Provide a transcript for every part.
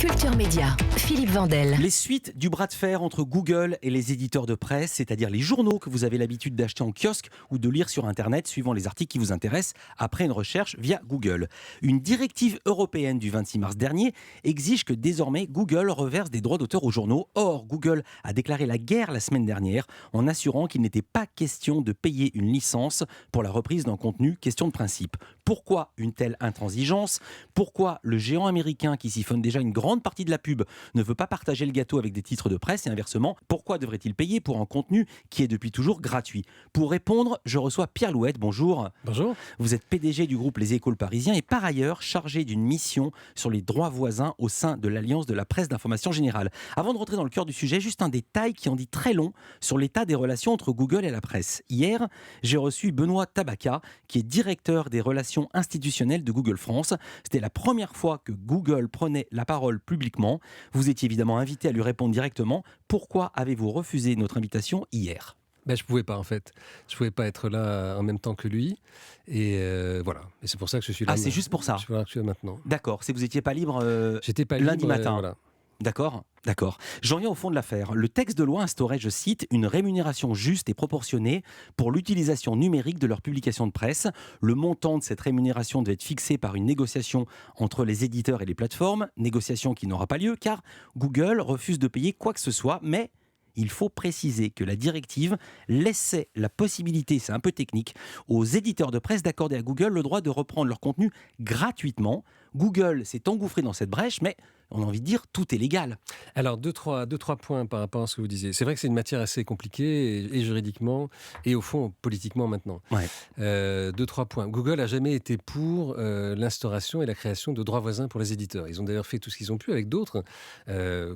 Culture Média, Philippe Vandel. Les suites du bras de fer entre Google et les éditeurs de presse, c'est-à-dire les journaux que vous avez l'habitude d'acheter en kiosque ou de lire sur Internet suivant les articles qui vous intéressent après une recherche via Google. Une directive européenne du 26 mars dernier exige que désormais Google reverse des droits d'auteur aux journaux. Or, Google a déclaré la guerre la semaine dernière en assurant qu'il n'était pas question de payer une licence pour la reprise d'un contenu, question de principe. Pourquoi une telle intransigeance ? Pourquoi le géant américain qui siphonne déjà une grande partie de la pub ne veut pas partager le gâteau avec des titres de presse et inversement, pourquoi devrait-il payer pour un contenu qui est depuis toujours gratuit ? Pour répondre, je reçois Pierre Louette. Bonjour. Bonjour. Vous êtes PDG du groupe Les Échos Parisiens et par ailleurs chargé d'une mission sur les droits voisins au sein de l'Alliance de la presse d'information générale. Avant de rentrer dans le cœur du sujet, juste un détail qui en dit très long sur l'état des relations entre Google et la presse. Hier, j'ai reçu Benoît Tabaka, qui est directeur des relations institutionnelles de Google France. C'était la première fois que Google prenait la parole publiquement. Vous étiez évidemment invité à lui répondre directement. Pourquoi avez-vous refusé notre invitation hier ? Je ne pouvais pas en fait. Je ne pouvais pas être là en même temps que lui. Et voilà. Et c'est pour ça que je suis là. Ah, c'est juste pour ça ? Je suis là maintenant. D'accord, c'est que vous n'étiez pas libre J'étais pas lundi libre, matin. voilà. D'accord. J'en viens au fond de l'affaire. Le texte de loi instaurait, je cite, une rémunération juste et proportionnée pour l'utilisation numérique de leurs publications de presse. Le montant de cette rémunération devait être fixé par une négociation entre les éditeurs et les plateformes, négociation qui n'aura pas lieu car Google refuse de payer quoi que ce soit, mais il faut préciser que la directive laissait la possibilité, c'est un peu technique, aux éditeurs de presse d'accorder à Google le droit de reprendre leur contenu gratuitement. Google s'est engouffré dans cette brèche, mais on a envie de dire tout est légal. Alors, deux, trois points par rapport à ce que vous disiez. C'est vrai que c'est une matière assez compliquée, et juridiquement, et au fond, politiquement maintenant. Ouais. Deux, trois points. Google n'a jamais été pour l'instauration et la création de droits voisins pour les éditeurs. Ils ont d'ailleurs fait tout ce qu'ils ont pu avec d'autres,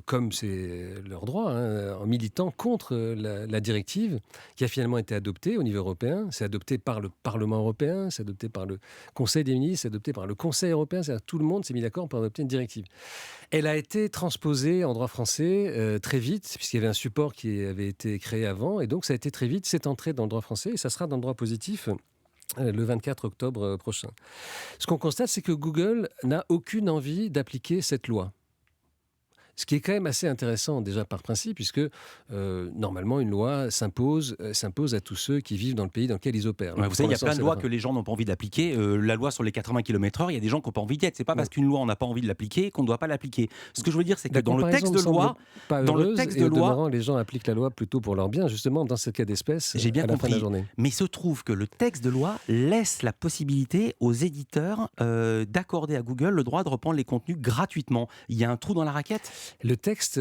comme c'est leur droit, en militant contre la directive qui a finalement été adoptée au niveau européen. C'est adopté par le Parlement européen, c'est adopté par le Conseil des ministres, c'est adopté par le Conseil européen. C'est-à-dire tout le monde s'est mis d'accord pour adopter une directive. Elle a été transposée en droit français très vite, puisqu'il y avait un support qui avait été créé avant, et donc ça a été très vite, c'est entré dans le droit français, et ça sera dans le droit positif le 24 octobre prochain. Ce qu'on constate, c'est que Google n'a aucune envie d'appliquer cette loi. Ce qui est quand même assez intéressant déjà par principe, puisque normalement une loi s'impose à tous ceux qui vivent dans le pays dans lequel ils opèrent. Ouais, vous savez, il y a plein de lois que les gens n'ont pas envie d'appliquer. La loi sur les 80 km/h, il y a des gens qui n'ont pas envie d'y être. C'est pas parce qu'une loi on n'a pas envie de l'appliquer qu'on ne doit pas l'appliquer. Ce que je veux dire, c'est que dans le texte de loi, les gens appliquent la loi plutôt pour leur bien, justement dans ce cas d'espèce. J'ai bien à la fin compris. de la journée. Mais il se trouve que le texte de loi laisse la possibilité aux éditeurs d'accorder à Google le droit de reprendre les contenus gratuitement. Il y a un trou dans la raquette ? Le texte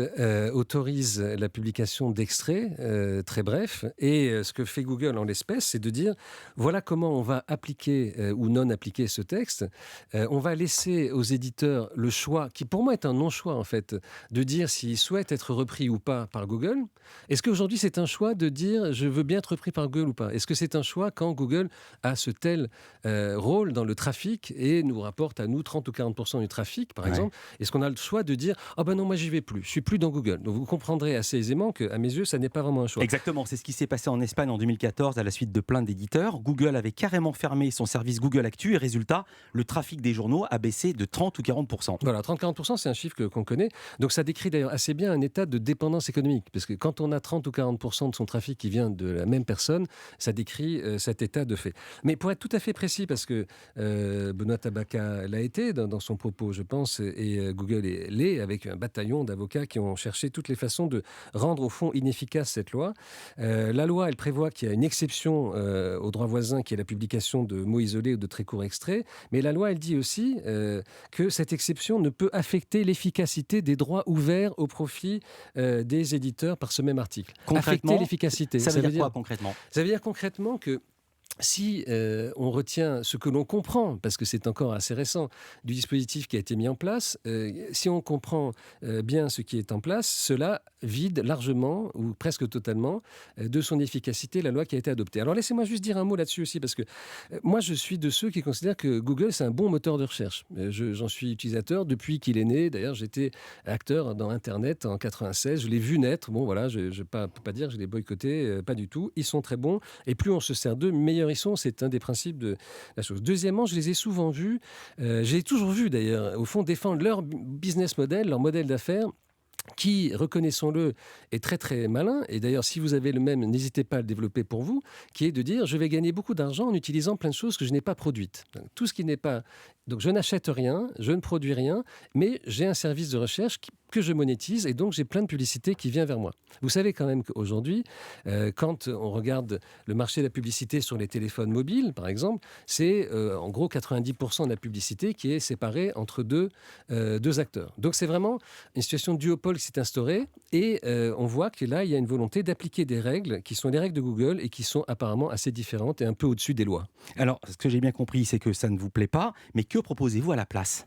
autorise la publication d'extraits très brefs et ce que fait Google en l'espèce, c'est de dire voilà comment on va appliquer ou non appliquer ce texte. On va laisser aux éditeurs le choix, qui pour moi est un non-choix en fait, de dire s'ils souhaitent être repris ou pas par Google. Est-ce qu'aujourd'hui c'est un choix de dire je veux bien être repris par Google ou pas ? Est-ce que c'est un choix quand Google a ce tel rôle dans le trafic et nous rapporte à nous 30 ou 40% du trafic par exemple ? Est-ce qu'on a le choix de dire ah ben non moi j'y vais plus, je suis plus dans Google. Donc vous comprendrez assez aisément qu'à mes yeux ça n'est pas vraiment un choix. Exactement, c'est ce qui s'est passé en Espagne en 2014 à la suite de plaintes d'éditeurs. Google avait carrément fermé son service Google Actu et résultat, le trafic des journaux a baissé de 30 ou 40%. Voilà, 30-40% c'est un chiffre qu'on connaît. Donc ça décrit d'ailleurs assez bien un état de dépendance économique. Parce que quand on a 30 ou 40% de son trafic qui vient de la même personne, ça décrit cet état de fait. Mais pour être tout à fait précis, parce que Benoît Tabaka l'a été dans son propos, je pense, et Google l'est, avec un bataillon d'avocats qui ont cherché toutes les façons de rendre au fond inefficace cette loi. La loi, elle prévoit qu'il y a une exception au droit voisin qui est la publication de mots isolés ou de très courts extraits, mais la loi, elle dit aussi que cette exception ne peut affecter l'efficacité des droits ouverts au profit des éditeurs par ce même article. Affecter l'efficacité. Ça veut dire quoi concrètement ? Ça veut dire concrètement que si on retient ce que l'on comprend, parce que c'est encore assez récent, du dispositif qui a été mis en place, si on comprend bien ce qui est en place, cela vide largement ou presque totalement de son efficacité la loi qui a été adoptée. Alors laissez-moi juste dire un mot là-dessus aussi, parce que moi je suis de ceux qui considèrent que Google c'est un bon moteur de recherche. J'en suis utilisateur depuis qu'il est né. D'ailleurs j'étais acteur dans Internet en 96, je l'ai vu naître. Bon voilà, je ne peux pas dire que je l'ai boycotté, pas du tout. Ils sont très bons et plus on se sert d'eux, meilleur meilleurs ils sont, c'est un des principes de la chose. Deuxièmement, je les ai souvent vus, j'ai toujours vu d'ailleurs, au fond, défendre leur business model, leur modèle d'affaires, qui, reconnaissons-le, est très très malin. Et d'ailleurs, si vous avez le même, n'hésitez pas à le développer pour vous, qui est de dire, je vais gagner beaucoup d'argent en utilisant plein de choses que je n'ai pas produites. Donc, tout ce qui n'est pas... Donc je n'achète rien, je ne produis rien, mais j'ai un service de recherche que je monétise et donc j'ai plein de publicité qui vient vers moi. Vous savez quand même qu'aujourd'hui, quand on regarde le marché de la publicité sur les téléphones mobiles, par exemple, c'est en gros 90% de la publicité qui est séparée entre deux acteurs. Donc c'est vraiment une situation de duopole qui s'est instaurée et on voit que là, il y a une volonté d'appliquer des règles qui sont les règles de Google et qui sont apparemment assez différentes et un peu au-dessus des lois. Alors, ce que j'ai bien compris, c'est que ça ne vous plaît pas, mais que proposez-vous à la place ?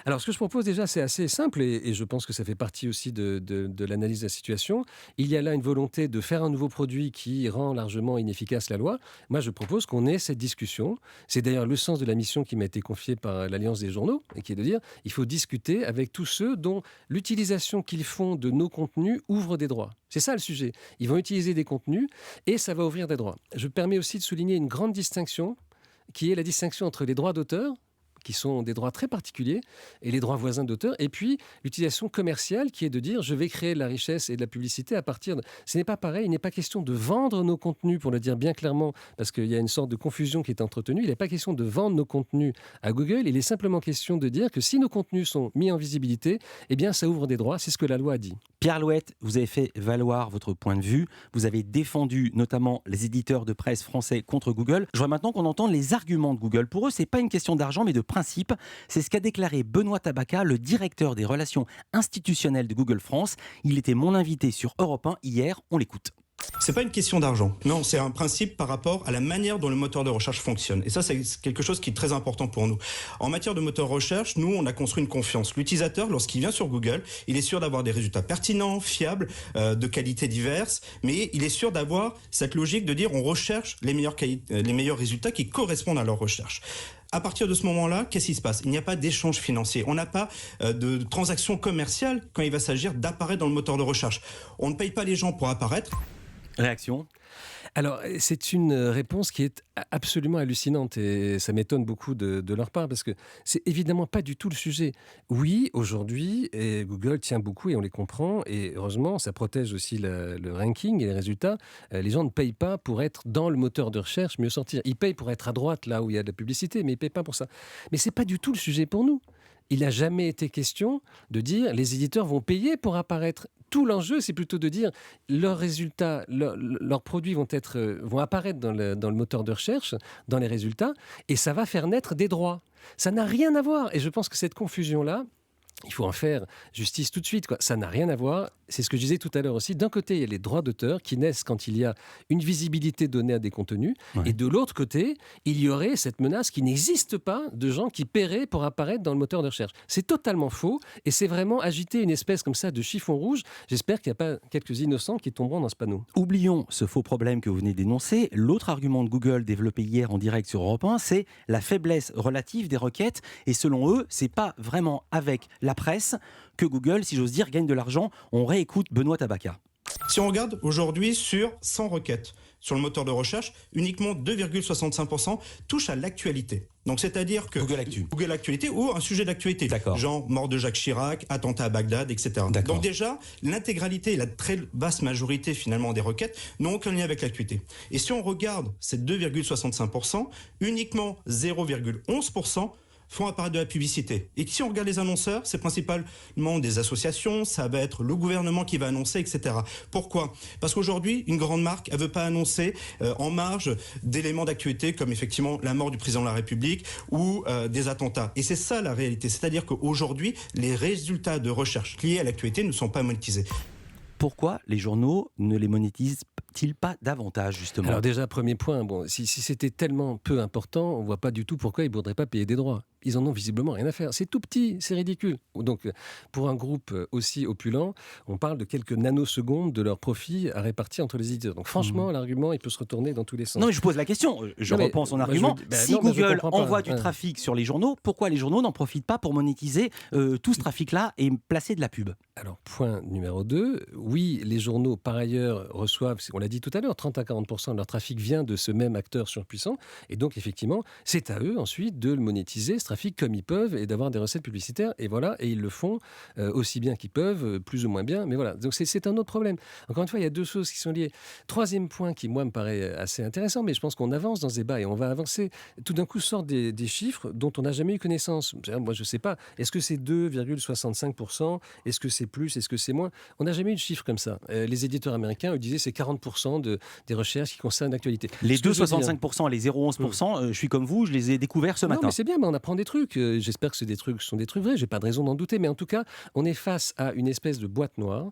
Alors, ce que je propose déjà, c'est assez simple et je pense que ça fait partie aussi de l'analyse de la situation. Il y a là une volonté de faire un nouveau produit qui rend largement inefficace la loi. Moi, je propose qu'on ait cette discussion. C'est d'ailleurs le sens de la mission qui m'a été confiée par l'Alliance des journaux, et qui est de dire il faut discuter avec tous ceux dont l'utilisation qu'ils font de nos contenus ouvre des droits. C'est ça le sujet. Ils vont utiliser des contenus et ça va ouvrir des droits. Je permets aussi de souligner une grande distinction qui est la distinction entre les droits d'auteur, qui sont des droits très particuliers, et les droits voisins d'auteur, et puis l'utilisation commerciale qui est de dire je vais créer de la richesse et de la publicité à partir de... Ce n'est pas pareil, il n'est pas question de vendre nos contenus, pour le dire bien clairement, parce qu'il y a une sorte de confusion qui est entretenue, il n'est pas question de vendre nos contenus à Google, il est simplement question de dire que si nos contenus sont mis en visibilité, eh bien ça ouvre des droits, c'est ce que la loi a dit. Pierre Louette, vous avez fait valoir votre point de vue, vous avez défendu notamment les éditeurs de presse français contre Google. Je vois maintenant qu'on entend les arguments de Google. Pour eux, ce n'est pas une question d'argent, mais de principe. C'est ce qu'a déclaré Benoît Tabaka, le directeur des relations institutionnelles de Google France. Il était mon invité sur Europe 1 hier, on l'écoute. C'est pas une question d'argent. Non, c'est un principe par rapport à la manière dont le moteur de recherche fonctionne. Et ça, c'est quelque chose qui est très important pour nous. En matière de moteur de recherche, nous, on a construit une confiance. L'utilisateur, lorsqu'il vient sur Google, il est sûr d'avoir des résultats pertinents, fiables, de qualité diverses, mais il est sûr d'avoir cette logique de dire on recherche les meilleurs résultats qui correspondent à leur recherche. À partir de ce moment-là, qu'est-ce qui se passe ? Il n'y a pas d'échange financier. On n'a pas de transaction commerciale quand il va s'agir d'apparaître dans le moteur de recherche. On ne paye pas les gens pour apparaître. Réaction ? Alors, c'est une réponse qui est absolument hallucinante et ça m'étonne beaucoup de leur part parce que c'est évidemment pas du tout le sujet. Oui, aujourd'hui, Google tient beaucoup et on les comprend et heureusement, ça protège aussi le ranking et les résultats. Les gens ne payent pas pour être dans le moteur de recherche mieux sortir. Ils payent pour être à droite là où il y a de la publicité, mais ils ne payent pas pour ça. Mais c'est pas du tout le sujet pour nous. Il n'a jamais été question de dire les éditeurs vont payer pour apparaître. Tout l'enjeu, c'est plutôt de dire leurs résultats, leurs produits vont apparaître dans le moteur de recherche, dans les résultats, et ça va faire naître des droits. Ça n'a rien à voir. Et je pense que cette confusion-là, il faut en faire justice tout de suite, quoi. Ça n'a rien à voir. C'est ce que je disais tout à l'heure aussi. D'un côté, il y a les droits d'auteur qui naissent quand il y a une visibilité donnée à des contenus. Ouais. Et de l'autre côté, il y aurait cette menace qui n'existe pas de gens qui paieraient pour apparaître dans le moteur de recherche. C'est totalement faux et c'est vraiment agiter une espèce comme ça de chiffon rouge. J'espère qu'il n'y a pas quelques innocents qui tomberont dans ce panneau. Oublions ce faux problème que vous venez d'énoncer. L'autre argument de Google développé hier en direct sur Europe 1, c'est la faiblesse relative des requêtes. Et selon eux, c'est pas vraiment avec la presse que Google, si j'ose dire, gagne de l'argent. On réécoute Benoît Tabaka. Si on regarde aujourd'hui sur 100 requêtes sur le moteur de recherche, uniquement 2,65% touchent à l'actualité. Donc c'est-à-dire que Google Actualité ou un sujet d'actualité, genre mort de Jacques Chirac, attentat à Bagdad, etc. Donc déjà, l'intégralité et la très vaste majorité finalement des requêtes n'ont aucun lien avec l'actualité. Et si on regarde ces 2,65%, uniquement 0,11% font apparaître de la publicité. Et si on regarde les annonceurs, c'est principalement des associations, ça va être le gouvernement qui va annoncer, etc. Pourquoi ? Parce qu'aujourd'hui, une grande marque, elle ne veut pas annoncer en marge d'éléments d'actualité comme effectivement la mort du président de la République ou des attentats. Et c'est ça la réalité. C'est-à-dire qu'aujourd'hui, les résultats de recherche liés à l'actualité ne sont pas monétisés. Pourquoi les journaux ne les monétisent-ils pas davantage, justement ? Alors déjà, premier point, si c'était tellement peu important, on ne voit pas du tout pourquoi ils ne voudraient pas payer des droits. ils en ont visiblement rien à faire. C'est tout petit, c'est ridicule. Donc, pour un groupe aussi opulent, on parle de quelques nanosecondes de leur profit à répartir entre les éditeurs. Donc, franchement, l'argument, il peut se retourner dans tous les sens. Non, mais je pose la question. Je reprends son argument. Si Google envoie du trafic sur les journaux, pourquoi les journaux n'en profitent pas pour monétiser tout ce trafic-là et placer de la pub? Alors, point numéro 2, oui, les journaux, par ailleurs, reçoivent, on l'a dit tout à l'heure, 30 à 40% de leur trafic vient de ce même acteur surpuissant. Et donc, effectivement, c'est à eux ensuite de le monétiser, ce trafic, comme ils peuvent, et d'avoir des recettes publicitaires. Et voilà, et ils le font aussi bien qu'ils peuvent, plus ou moins bien. Mais voilà, donc c'est un autre problème. Encore une fois, il y a deux choses qui sont liées. Troisième point qui, moi, me paraît assez intéressant, mais je pense qu'on avance dans ce débat et on va avancer. Tout d'un coup sortent des chiffres dont on n'a jamais eu connaissance. Moi, je ne sais pas. Est-ce que c'est 2,65%? Est-ce que c'est plus? Est-ce que c'est moins? On n'a jamais eu de chiffres comme ça. Les éditeurs américains, eux, disaient c'est 40% des recherches qui concernent l'actualité. Les 2,65% et les 0,11%, je suis comme vous, je les ai découverts ce matin. Non, mais c'est bien, mais on apprend des trucs. J'espère que ce sont des trucs vrais. J'ai pas de raison d'en douter. Mais en tout cas, on est face à une espèce de boîte noire.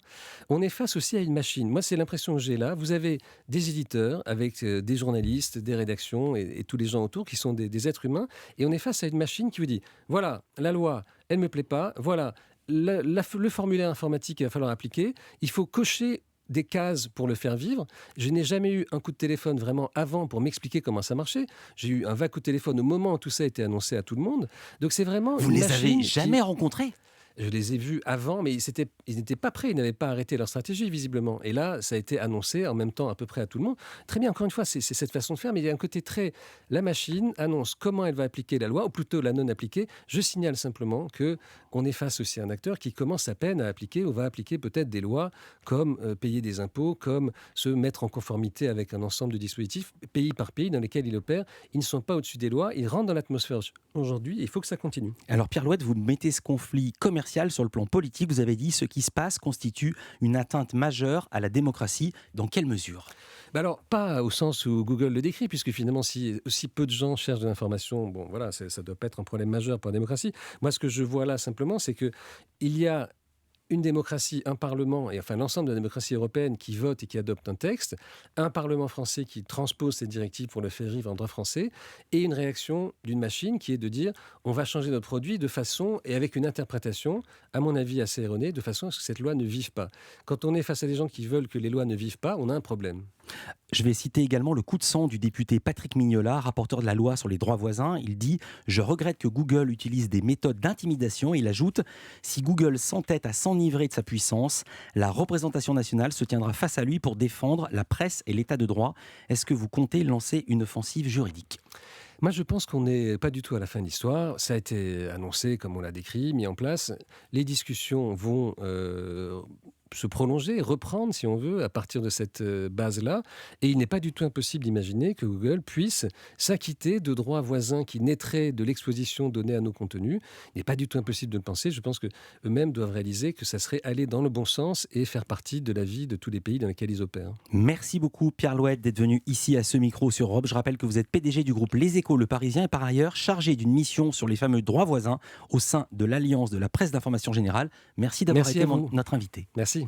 On est face aussi à une machine. Moi, c'est l'impression que j'ai là. Vous avez des éditeurs avec des journalistes, des rédactions et tous les gens autour qui sont des êtres humains. Et on est face à une machine qui vous dit, voilà, la loi, elle me plaît pas. Voilà, le formulaire informatique qu'il va falloir appliquer. Il faut cocher des cases pour le faire vivre. Je n'ai jamais eu un coup de téléphone vraiment avant pour m'expliquer comment ça marchait. J'ai eu un vague coup de téléphone au moment où tout ça a été annoncé à tout le monde. Donc c'est vraiment Vous ne les avez jamais rencontrés? Je les ai vus avant, mais ils n'étaient pas prêts, ils n'avaient pas arrêté leur stratégie, visiblement. Et là, ça a été annoncé en même temps à peu près à tout le monde. Très bien, encore une fois, c'est cette façon de faire, mais il y a un côté très... La machine annonce comment elle va appliquer la loi, ou plutôt la non-appliquer. Je signale simplement qu'on est face aussi à un acteur qui commence à peine à appliquer, ou va appliquer peut-être des lois comme payer des impôts, comme se mettre en conformité avec un ensemble de dispositifs, pays par pays, dans lesquels il opère. Ils ne sont pas au-dessus des lois, ils rentrent dans l'atmosphère aujourd'hui, et il faut que ça continue. Alors Pierre Louette, vous mettez ce conflit commercial sur le plan politique. Vous avez dit ce qui se passe constitue une atteinte majeure à la démocratie. Dans quelle mesure? Alors, pas au sens où Google le décrit, puisque finalement, si aussi peu de gens cherchent de l'information, bon, voilà, ça ne doit pas être un problème majeur pour la démocratie. Moi, ce que je vois là, simplement, c'est qu'il y a une démocratie, un parlement, et enfin l'ensemble de la démocratie européenne qui vote et qui adopte un texte, un parlement français qui transpose cette directive pour le faire vivre en droit français, et une réaction d'une machine qui est de dire on va changer notre produit de façon, et avec une interprétation, à mon avis assez erronée, de façon à ce que cette loi ne vive pas. Quand on est face à des gens qui veulent que les lois ne vivent pas, on a un problème. Je vais citer également le coup de sang du député Patrick Mignola, rapporteur de la loi sur les droits voisins. Il dit « Je regrette que Google utilise des méthodes d'intimidation ». Il ajoute « Si Google s'entête à s'enivrer de sa puissance, la représentation nationale se tiendra face à lui pour défendre la presse et l'état de droit. Est-ce que vous comptez lancer une offensive juridique ?» Moi, je pense qu'on n'est pas du tout à la fin de l'histoire. Ça a été annoncé, comme on l'a décrit, mis en place. Les discussions vont se prolonger, reprendre, si on veut, à partir de cette base-là. Et il n'est pas du tout impossible d'imaginer que Google puisse s'acquitter de droits voisins qui naîtraient de l'exposition donnée à nos contenus. Il n'est pas du tout impossible de le penser. Je pense qu'eux-mêmes doivent réaliser que ça serait aller dans le bon sens et faire partie de la vie de tous les pays dans lesquels ils opèrent. Merci beaucoup Pierre Louette d'être venu ici à ce micro sur Europe. Je rappelle que vous êtes PDG du groupe Les Échos, Le Parisien, et par ailleurs chargé d'une mission sur les fameux droits voisins au sein de l'Alliance de la presse d'information générale. Merci d'avoir été notre invité. Merci.